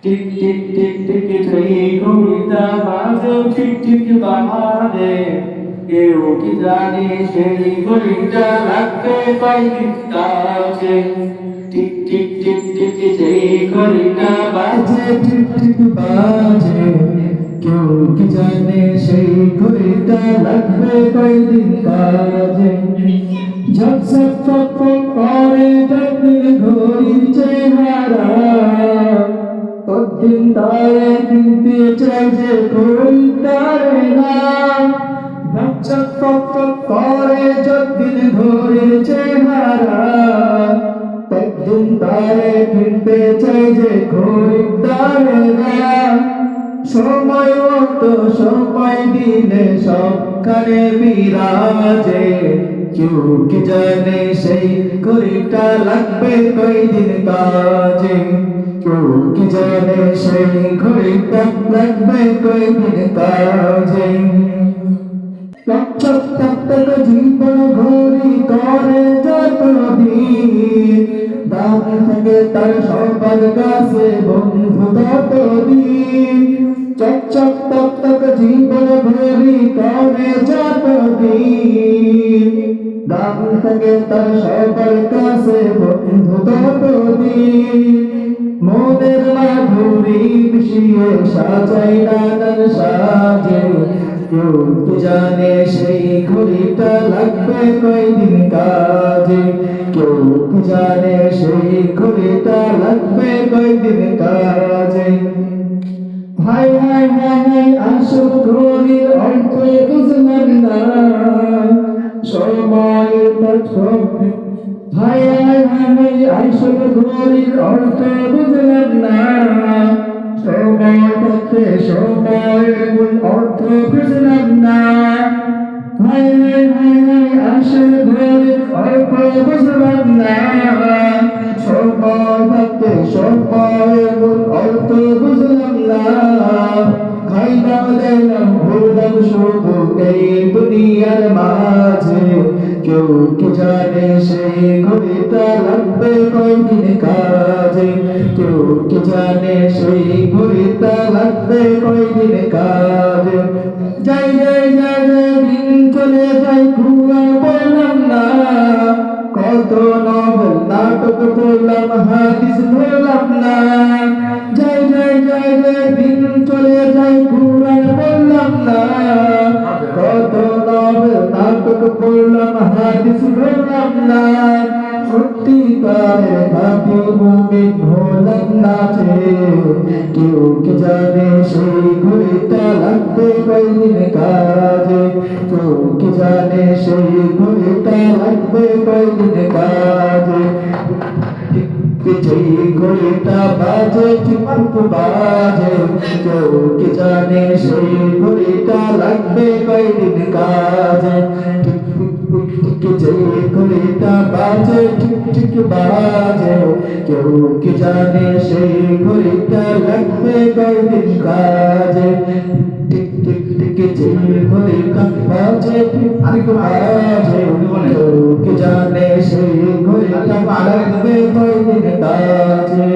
tick tick tick tick সেই ঘড়িটা বাজে ঠিক ঠিক বাজে কেউ কি জানে সেই ঘড়িটা লাগবে কয়দিন কাছে টিক টিক টিক টিক সেই ঘড়িটা বাজে ঠিক ঠিক বাজে কেউ কি জানে সেই ঘড়িটা লাগবে কয়দিন কাজে ঝকঝক চকচক করে যতদিন ঘড়ির চেহারা ততদিন তারে কিনতে চাই যে খরিদ্দারে না ঝকঝক চকচক করে যতদিন ঘড়ির চেহারা ততদিন তারে কিনতে চাই যে খরিদ্দারে না সময় মতো সময় দিলে সবখানে বিরাজে কেউ কি জানে সেই ঘড়িটা লাগবে কয়দিন কাজে কেউ কি জানে সেই ঘড়িটা লাগবে কয়দিন কাজে চকচক চকচক জীবন ঘড়ি করে যতদিন দাম থাকে তার সবার কাছে বন্ধু ততদিন চকচক চকচক জীবন ঘড়ি করে যতদিন দাম থাকে তার সবার কাছে বন্ধু ততদিন মনের মাধুরী মিশিয়ে সাজাই নানান সাজে কেউ কি জানে সেই ঘড়িটা লাগবে কয়দিন কাজে কেউ কি জানে সেই ঘড়িটা লাগবে কয়দিন কাজে হাই হাই হাই হাই আসল ঘড়ির অর্থ বুঝলাম না সময়ের প্রথম হাই হাই হাই হাই আসল ঘড়ির অর্থ বুঝলাম না সময় পথে সময়ের মূল অর্থ বুঝলাম না হাই হাই হাই হাই আসল ঘড়ির অর্থ বুঝলাম না সময় পথে সময়ের মূল অর্থ বুঝলাম না খাইলাম দিলাম ভুললাম শুধু এই দুনিয়ার মাঝে কেউ কি জানে সেই ঘড়িটা লাগবে কয়দিন কাজে কেউ কি জানে সেই ঘড়িটা লাগবে কয়দিন কাজে যাই যাই যাই যাই দিন চলে যাই ঘুরে পড়লাম না কত নভেল নাটক পড়লাম হাদিস ধরলাম না যাই যাই যাই যাই দিন চলে যাই ঘুরে পড়লাম না কত নভেল নাটক পড়লাম হাদিস ধরলাম না সত্যিকারে খাঁটি মুমিন হলাম না কেউ কি জানে সেই ঘড়িটা লাগবে কয়দিন কাজে কেউ কি জানে সেই ঘড়িটা লাগবে কয়দিন কাজে যেই ঘড়িটা বাজে ঠিক বাজে কেউ কি জানে সেই ঘড়িটা লাগবে কয়দিন কাজে যেই ঘড়িটা বাজে ঠিক ঠিক বাজে কেউ কি জানে সেই ঘড়িটা লাগবে কয়দিন কাজে টিক টিক টিক যেই ঘড়িটা বাজে ঠিক ঠিক বাজে কেউ কি জানে সেই ঘড়িটা লাগবে কয়দিন কাজে